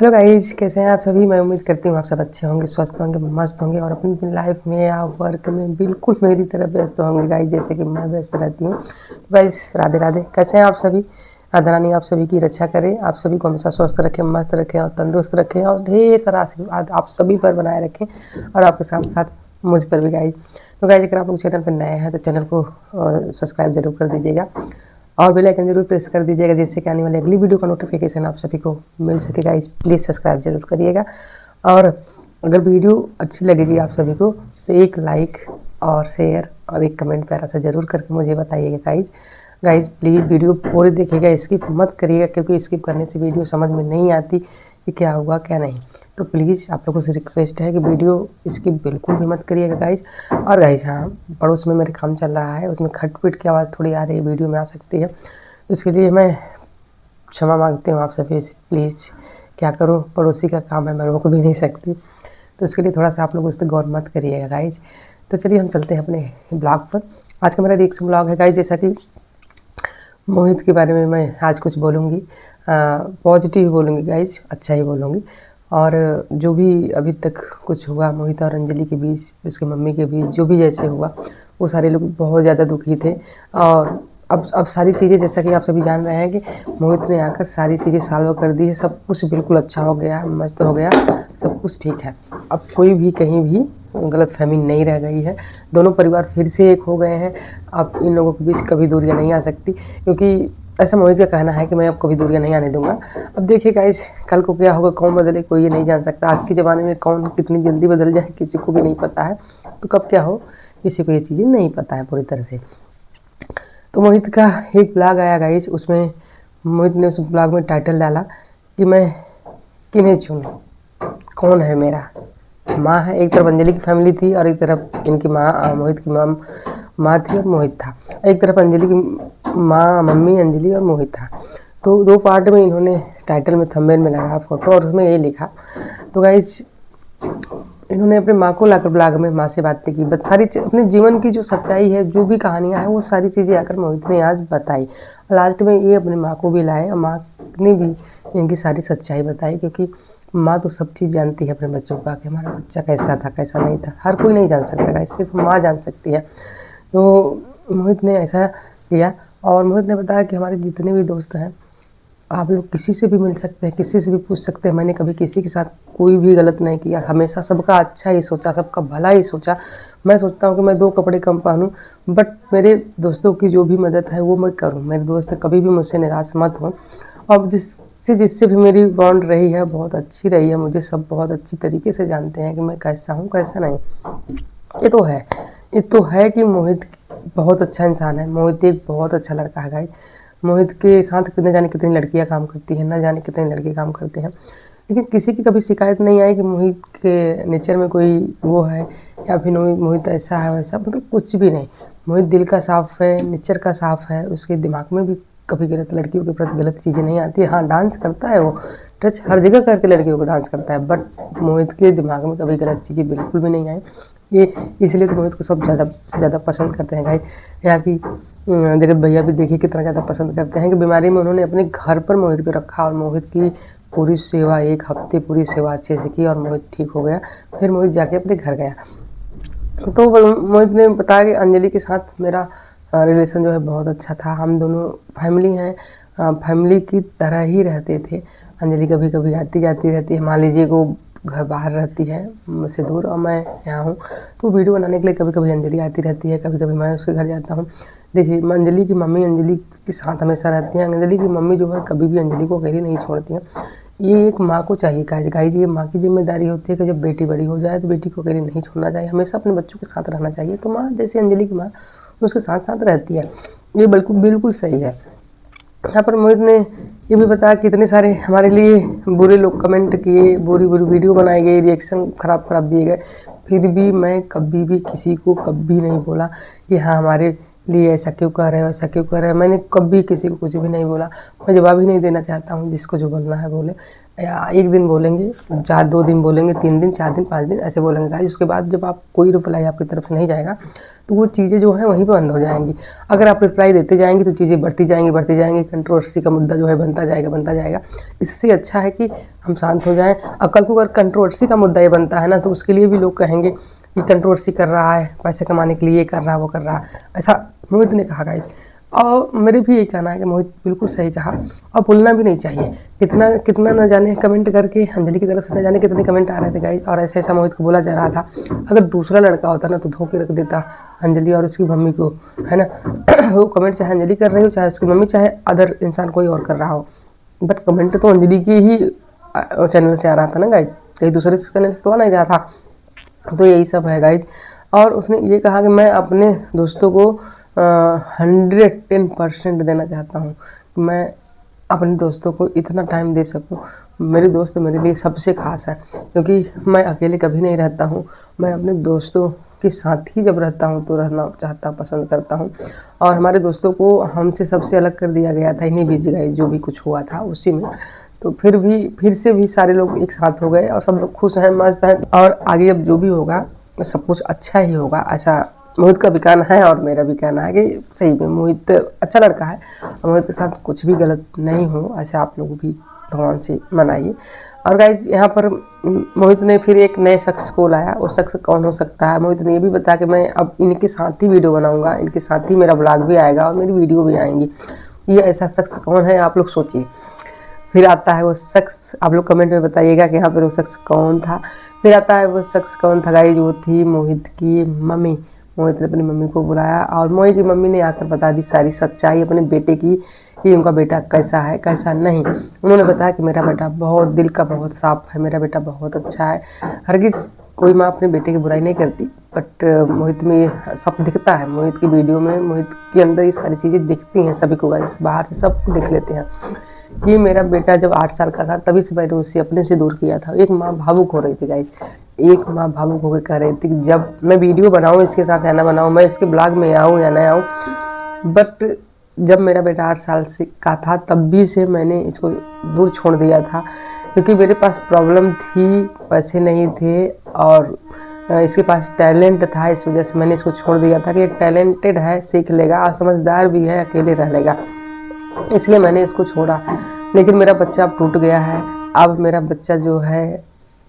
Hello guys, कैसे हैं आप सभी। मैं उम्मीद करती हूँ आप सब अच्छे होंगे, स्वस्थ होंगे, मस्त होंगे और अपनी अपनी लाइफ में या वर्क में बिल्कुल मेरी तरह व्यस्त होंगे गाइज, जैसे कि मैं व्यस्त रहती हूँ। तो गाइज राधे राधे, कैसे हैं आप सभी। राधा रानी आप सभी की रक्षा करें, आप सभी को हमेशा स्वस्थ रखें, मस्त रखें और तंदुरुस्त रखें और ढेर सारा आशीर्वाद आप सभी पर बनाए रखें और आपके साथ साथ मुझ पर भी गाइज। तो गाइज अगर आप लोग चैनल पर नए हैं तो चैनल को सब्सक्राइब जरूर कर दीजिएगा और बेल आइकन जरूर प्रेस कर दीजिएगा, जिससे कि आने वाली अगली वीडियो का नोटिफिकेशन आप सभी को मिल सकेगा। इस प्लीज़ सब्सक्राइब जरूर करिएगा और अगर वीडियो अच्छी लगेगी आप सभी को तो एक लाइक और शेयर और एक कमेंट प्यारा सा ज़रूर करके मुझे बताइएगा गाइज। गाइज प्लीज़ वीडियो पूरी देखिएगा, स्किप मत करिएगा, क्योंकि स्किप करने से वीडियो समझ में नहीं आती कि क्या हुआ क्या नहीं। तो प्लीज़ आप लोगों से रिक्वेस्ट है कि वीडियो स्किप बिल्कुल भी मत करिएगा गाइज। और गाइज हाँ, पड़ोस में मेरे काम चल रहा है, उसमें खटपिट की आवाज़ थोड़ी आ रही है, वीडियो में आ सकती है, तो इसके लिए मैं क्षमा मांगती हूँ आप सभी से। प्लीज़ क्या करूँ, पड़ोसी का काम है, मैं रोक भी नहीं सकती, तो इसके लिए थोड़ा सा आप लोग उस पर गौर मत करिएगा गाइज। तो चलिए हम चलते हैं अपने ब्लॉग पर। आज का मेरा रिएक्शन ब्लॉग है गाइज, जैसा कि मोहित के बारे में मैं आज कुछ बोलूँगी, पॉजिटिव ही बोलूँगी गाइज, अच्छा ही बोलूँगी। और जो भी अभी तक कुछ हुआ मोहित और अंजलि के बीच, उसके मम्मी के बीच जो भी जैसे हुआ, वो सारे लोग बहुत ज़्यादा दुखी थे। और अब सारी चीज़ें, जैसा कि आप सभी जान रहे हैं कि मोहित ने आकर सारी चीज़ें सॉल्व कर दी है, सब कुछ बिल्कुल अच्छा हो गया, मस्त हो गया, सब कुछ ठीक है। अब कोई भी कहीं भी गलतफहमी नहीं रह गई है, दोनों परिवार फिर से एक हो गए हैं। अब इन लोगों के बीच कभी दूरियां नहीं आ सकती, क्योंकि ऐसा मोहित का कहना है कि मैं अब कभी दूरियां नहीं आने दूंगा। अब देखिए गाइस, कल को क्या होगा, कौन बदले कोई ये नहीं जान सकता। आज के ज़माने में कौन कितनी जल्दी बदल जाए किसी को भी नहीं पता है, तो कब क्या हो किसी को ये चीज़ें नहीं पता है पूरी तरह से। तो मोहित का एक ब्लॉग आया गाइस, उसमें मोहित ने उस ब्लॉग में टाइटल डाला कि मैं किन्हें चुनूं, कौन है मेरा। माँ है, एक तरफ अंजलि की फैमिली थी और एक तरफ इनकी माँ, मोहित की माँ थी और मोहित था। एक तरफ अंजलि की माँ, मम्मी, अंजलि और मोहित था। तो दो पार्ट में इन्होंने टाइटल में, थंबनेल में लगाया फोटो और उसमें ये लिखा। तो गाइज इन्होंने अपने माँ को लाकर ब्लॉग में माँ से बातें की, बट सारी अपने जीवन की जो सच्चाई है, जो भी कहानियाँ हैं, वो सारी चीज़ें आकर मोहित ने आज बताई। लास्ट में ये अपनी माँ को भी लाए और माँ ने भी इनकी सारी सच्चाई बताई, क्योंकि माँ तो सब चीज़ जानती है अपने बच्चों का, कि हमारा बच्चा कैसा था कैसा नहीं था, हर कोई नहीं जान सकता गाइस, सिर्फ माँ जान सकती है। तो मोहित ने ऐसा किया और मोहित ने बताया कि हमारे जितने भी दोस्त हैं, आप लोग किसी से भी मिल सकते हैं, किसी से भी पूछ सकते हैं। मैंने कभी किसी के साथ कोई भी गलत नहीं किया, हमेशा सबका अच्छा ही सोचा, सबका भला ही सोचा। मैं सोचता हूँ कि मैं 2 कपड़े कम पहनूँ, बट मेरे दोस्तों की जो भी मदद है वो मैं करूँ। मेरे दोस्त कभी भी मुझसे निराश मत हो। अब जिससे भी मेरी बॉन्ड रही है बहुत अच्छी रही है, मुझे सब बहुत अच्छी तरीके से जानते हैं कि मैं कैसा हूँ कैसा नहीं। ये तो है कि मोहित बहुत अच्छा इंसान है, मोहित एक बहुत अच्छा लड़का है गाइस। मोहित के साथ न जाने कितनी लड़कियां काम करती हैं, न जाने कितने लड़के काम करते हैं, लेकिन किसी की कभी शिकायत नहीं आई कि मोहित के नेचर में कोई वो है या फिर मोहित ऐसा है वैसा, मतलब कुछ भी नहीं। मोहित दिल का साफ़ है, नेचर का साफ़ है, उसके दिमाग में भी कभी गलत लड़कियों के प्रति गलत चीज़ें नहीं आती है। हाँ, डांस करता है वो, टच हर जगह करके लड़कियों को डांस करता है, बट मोहित के दिमाग में कभी गलत चीज़ें बिल्कुल भी नहीं आई। ये इसलिए तो मोहित को सब ज़्यादा से ज़्यादा पसंद करते हैं गाइस। यहाँ की जगत भैया भी देखिए कितना ज़्यादा पसंद करते हैं कि बीमारी में उन्होंने अपने घर पर मोहित को रखा और मोहित की पूरी सेवा, 1 हफ्ते पूरी सेवा अच्छे से की और मोहित ठीक हो गया। फिर मोहित जाके अपने घर गया। तो मोहित ने बताया कि अंजलि के साथ मेरा रिलेशन जो है बहुत अच्छा था, हम दोनों फैमिली हैं, फैमिली की तरह ही रहते थे। अंजलि कभी कभी आती जाती रहती है, मान लीजिए वो घर बाहर रहती है मुझसे दूर और मैं यहाँ हूँ, तो वीडियो बनाने के लिए कभी कभी अंजलि आती रहती है, कभी कभी मैं उसके घर जाता हूँ। देखिए अंजलि की मम्मी अंजलि के साथ हमेशा रहती हैं। अंजलि की मम्मी जो है कभी भी अंजलि को अकेली नहीं छोड़ती हैं। ये एक माँ को चाहिए गाइज, ये माँ की जिम्मेदारी होती है कि जब बेटी बड़ी हो जाए तो बेटी को अकेले नहीं छोड़ना चाहिए, हमेशा अपने बच्चों के साथ रहना चाहिए। तो माँ जैसे अंजलि की माँ उसके साथ साथ रहती है, ये बिल्कुल सही है। यहाँ पर मोहित ने ये भी बताया कि इतने सारे हमारे लिए बुरे लोग कमेंट किए, बुरी वीडियो बनाई गई, रिएक्शन खराब दिए गए, फिर भी मैं कभी भी किसी को कभी नहीं बोला कि हाँ हमारे लिए ऐसा क्यों कर रहे हो, ऐसा क्यों कर रहे हो। मैंने कभी किसी को कुछ भी नहीं बोला, मैं जवाब ही नहीं देना चाहता हूँ। जिसको जो बोलना है बोले, या एक दिन बोलेंगे, 2 दिन बोलेंगे, 3 दिन, 4 दिन, 5 दिन ऐसे बोलेंगे गाइस। उसके बाद जब आप कोई रिप्लाई आपकी तरफ से नहीं जाएगा तो वो चीज़ें जो हैं वहीं पे बंद हो जाएंगी। अगर आप रिप्लाई देते जाएंगे तो चीज़ें बढ़ती जाएंगी, कंट्रोवर्सी का मुद्दा जो है बनता जाएगा। इससे अच्छा है कि हम शांत हो जाएं। और कल को अगर कंट्रोवर्सी का मुद्दा ये बनता है ना, तो उसके लिए भी लोग कहेंगे कि कंट्रोवर्सी कर रहा है, पैसे कमाने के लिए ये कर रहा है, वो कर रहा है। ऐसा मोहित ने कहा गाइस, और मेरे भी यही कहना है कि मोहित बिल्कुल सही कहा। और भूलना भी नहीं चाहिए। कितना न जाने कमेंट करके अंजलि की तरफ से न जाने कितने कमेंट आ रहे थे गाइस, और ऐसा मोहित को बोला जा रहा था। अगर दूसरा लड़का होता ना तो धोके रख देता अंजलि और उसकी मम्मी को, है ना। वो कमेंट चाहे अंजलि कर रही हो, चाहे उसकी मम्मी, चाहे अदर इंसान कोई और कर रहा हो, बट कमेंट तो अंजलि की ही चैनल से आ रहा था ना गाइस, कहीं दूसरे चैनल से तो आ नहीं रहा था। तो यही सब है गाइज। और उसने ये कहा कि मैं अपने दोस्तों को 110% देना चाहता हूँ। मैं अपने दोस्तों को इतना टाइम दे सकूँ। मेरे दोस्त मेरे लिए सबसे ख़ास है, क्योंकि मैं अकेले कभी नहीं रहता हूँ। मैं अपने दोस्तों के साथ ही जब रहता हूँ तो रहना चाहता पसंद करता हूँ। और हमारे दोस्तों को हमसे सबसे अलग कर दिया गया था इन्हीं बीच गाइज, जो भी कुछ हुआ था उसी में। तो फिर से भी सारे लोग एक साथ हो गए और सब लोग खुश हैं, मस्त हैं। और आगे अब जो भी होगा सब कुछ अच्छा ही होगा, ऐसा मोहित का भी कहना है और मेरा भी कहना है कि सही में मोहित अच्छा लड़का है और मोहित के साथ कुछ भी गलत नहीं हो, ऐसे आप लोग भी भगवान से मनाइए। और गाइज यहाँ पर मोहित ने फिर एक नए शख्स को लाया। वो शख्स कौन हो सकता है? मोहित ने ये भी बताया कि मैं अब इनके साथ ही वीडियो बनाऊंगा, इनके साथ ही मेरा ब्लॉग भी आएगा और मेरी वीडियो भी आएंगी। ये ऐसा शख्स कौन है आप लोग सोचिए। फिर आता है वो शख्स, आप लोग कमेंट में बताइएगा कि यहाँ पर वो शख्स कौन था। फिर आता है वो शख्स कौन था गाइज, वो थी मोहित की मम्मी। मोहित ने अपनी मम्मी को बुलाया और मोहित की मम्मी ने आकर बता दी सारी सच्चाई अपने बेटे की, कि उनका बेटा कैसा है कैसा नहीं। उन्होंने बताया कि मेरा बेटा बहुत दिल का बहुत साफ है, मेरा बेटा बहुत अच्छा है। हरगिज कोई माँ अपने बेटे की बुराई नहीं करती, बट मोहित में सब दिखता है। मोहित की वीडियो में मोहित के अंदर ये सारी चीज़ें दिखती हैं सभी को गाइस, बाहर से सब देख लेते हैं कि मेरा बेटा जब 8 साल का था तभी से मैंने उसे अपने से दूर किया था। एक माँ भावुक हो रही थी गाइस, एक माँ भावुक होकर कह रही थी कि जब मैं वीडियो बनाऊँ इसके साथ या ना बनाऊँ, मैं इसके ब्लॉग में आऊँ या ना आऊँ, बट जब मेरा बेटा 8 साल से का था तब भी से मैंने इसको दूर छोड़ दिया था, क्योंकि मेरे पास प्रॉब्लम थी, पैसे नहीं थे और इसके पास टैलेंट था। इस वजह से मैंने इसको छोड़ दिया था कि टैलेंटेड है, सीख लेगा और समझदार भी है, अकेले रह लेगा, इसलिए मैंने इसको छोड़ा। लेकिन मेरा बच्चा अब टूट गया है। अब मेरा बच्चा जो है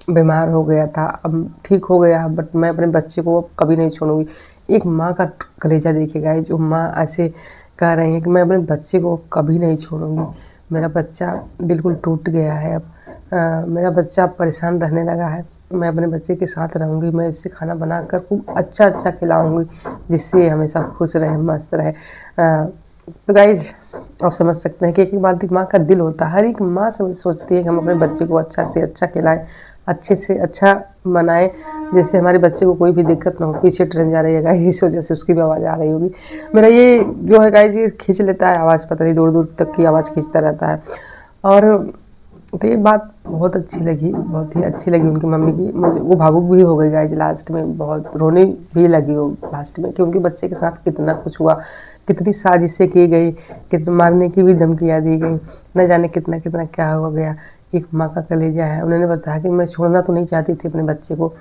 बीमार हो गया था, अब ठीक हो गया, बट मैं अपने बच्चे को अब कभी नहीं छोड़ूंगी। एक माँ का कलेजा देखिएगा, जो माँ ऐसे कह रही है कि मैं अपने बच्चे को कभी नहीं छोड़ूंगी। मेरा बच्चा बिल्कुल टूट गया है। अब मेरा बच्चा परेशान रहने लगा है। मैं अपने बच्चे के साथ रहूँगी, मैं इसे खाना बनाकर खूब अच्छा खिलाऊँगी, जिससे हमेशा खुश रहे, मस्त रहे। तो गाइज आप समझ सकते हैं कि एक बात माँ का दिल होता है। हर एक माँ सोचती है कि हम अपने बच्चे को अच्छा से अच्छा खिलाएं, अच्छे से अच्छा बनाएं, जैसे हमारे बच्चे को कोई भी दिक्कत ना हो। पीछे ट्रेन जा रही है गाइज, इस वजह से उसकी भी आवाज़ आ रही होगी। मेरा ये जो है गाइज ये खींच लेता है आवाज़, पता नहीं दूर दूर तक की आवाज़ खींचता रहता है। और तो ये बात बहुत अच्छी लगी, बहुत ही अच्छी लगी उनकी मम्मी की। मुझे वो भावुक भी हो गई गाइज लास्ट में, बहुत रोने भी लगी वो लास्ट में, कि उनके बच्चे के साथ कितना कुछ हुआ, कितनी साजिशें की गई, कितने मारने की भी धमकियाँ दी गई, न जाने कितना कितना क्या हो गया। एक माँ का कलेजा है। उन्होंने बताया कि मैं छोड़ना तो नहीं चाहती थी अपने बच्चे को,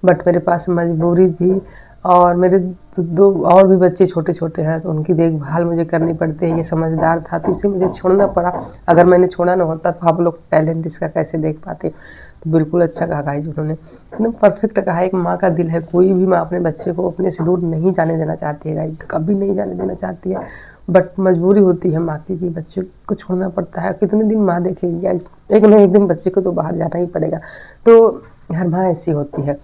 बट मेरे पास मजबूरी थी और मेरे 2 और भी बच्चे छोटे छोटे हैं, तो उनकी देखभाल मुझे करनी पड़ती है। ये समझदार था तो इसे मुझे छोड़ना पड़ा। अगर मैंने छोड़ा ना होता तो आप लोग टैलेंट इसका कैसे देख पाते। तो बिल्कुल अच्छा कहा गाइज उन्होंने, एकदम परफेक्ट कहा। एक माँ का दिल है, कोई भी माँ अपने बच्चे को अपने से दूर नहीं जाने देना चाहती है गाइज, कभी नहीं जाने देना चाहती है, बट मजबूरी होती है माँ की कि बच्चे को छोड़ना पड़ता है। कितने दिन माँ देखेगी गाइज, एक न एक दिन बच्चे को तो बाहर जाना ही पड़ेगा। तो हर माँ ऐसी होती है।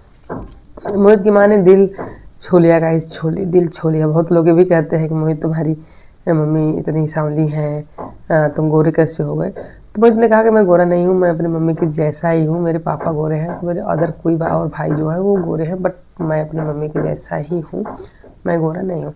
मोहित की माँ ने दिल छू लिया गाइस, दिल छू लिया। बहुत लोग ये भी कहते हैं कि मोहित तुम्हारी मम्मी इतनी सांवली हैं, तुम गोरे कैसे हो गए। तो मोहित ने कहा कि मैं गोरा नहीं हूँ, मैं अपनी मम्मी के जैसा ही हूँ। मेरे पापा गोरे हैं, तो मेरे अदर कोई और भाई जो है वो गोरे हैं, बट मैं अपनी मम्मी के जैसा ही हूँ, मैं गोरा नहीं हूँ।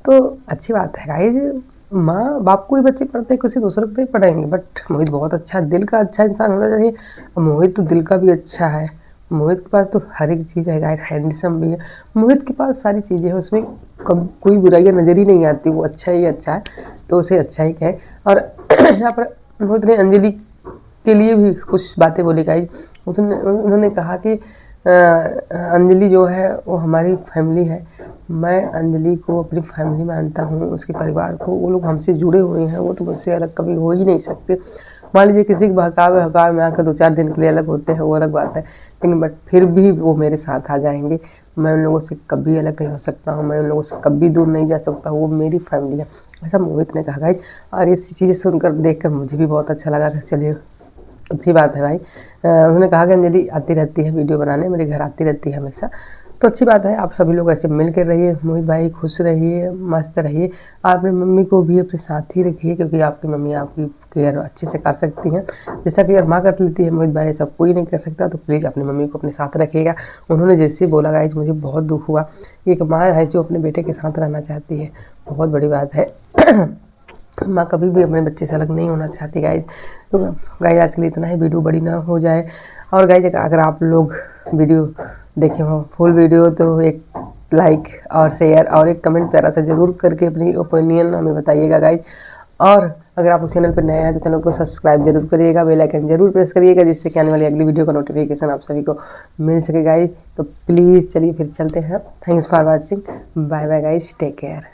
तो अच्छी बात है गाइज, माँ बाप को ही बच्चे पढ़ते हैं, किसी दूसरे को नहीं पढ़ाएंगे। बट मोहित बहुत अच्छा दिल का अच्छा इंसान होना चाहिए। मोहित तो दिल का भी अच्छा है, मोहित के पास तो हर एक चीज़ है गाइस, हैंडसम भी है। मोहित के पास सारी चीज़ें हैं, उसमें कब कोई बुराइयाँ नज़र ही नहीं आती, वो अच्छा ही अच्छा है, तो उसे अच्छा ही कहें। और यहाँ पर मोहित ने अंजलि के लिए भी कुछ बातें बोली गाइस। उन्होंने कहा कि अंजलि जो है वो हमारी फैमिली है, मैं अंजलि को अपनी फैमिली मानता हूँ, उसके परिवार को, वो लोग हमसे जुड़े हुए हैं, वो तो मुझसे अलग कभी हो ही नहीं सकते। मान लीजिए किसी के बहकावे में आकर 2-4 दिन के लिए अलग होते हैं, वो अलग बात है, लेकिन बट फिर भी वो मेरे साथ आ जाएंगे। मैं उन लोगों से कभी अलग नहीं हो सकता हूँ, मैं उन लोगों से कभी दूर नहीं जा सकता हूँ, वो मेरी फैमिली है, ऐसा मोहित ने कहा गाइस। और ये चीज़ें सुनकर देखकर मुझे भी बहुत अच्छा लगा। चलिए अच्छी बात है भाई। उन्होंने कहा कि अंजलि आती रहती है वीडियो बनाने, मेरे घर आती रहती है हमेशा, तो अच्छी बात है। आप सभी लोग ऐसे मिल कर रहिए, मोहित भाई खुश रहिए, मस्त रहिए। आप अपनी मम्मी को भी अपने साथ ही रखिए, क्योंकि आपकी मम्मी आपकी केयर अच्छे से कर सकती हैं, जैसा कि यार माँ कर लेती है। मोहित भाई ऐसा कोई नहीं कर सकता, तो प्लीज़ अपनी मम्मी को अपने साथ रखिएगा। उन्होंने जैसे बोला गाइस, मुझे बहुत दुख हुआ। एक माँ है जो अपने बेटे के साथ रहना चाहती है, बहुत बड़ी बात है। माँ कभी भी अपने बच्चे से अलग नहीं होना चाहती गाइज। तो गाइज आज के लिए इतना ही, वीडियो बड़ी ना हो जाए। और गाइज अगर आप लोग वीडियो देखे हो फुल वीडियो, तो एक लाइक और शेयर और एक कमेंट प्यारा सा ज़रूर करके अपनी ओपिनियन हमें बताइएगा गाइज। और अगर आप उस चैनल पर नए हैं तो चैनल को सब्सक्राइब जरूर करिएगा, बेल आइकन जरूर प्रेस करिएगा, जिससे कि आने वाली अगली वीडियो का नोटिफिकेशन आप सभी को मिल सके गाइज। तो प्लीज़ चलिए फिर चलते हैं। Thanks for watching, bye bye guys, take care.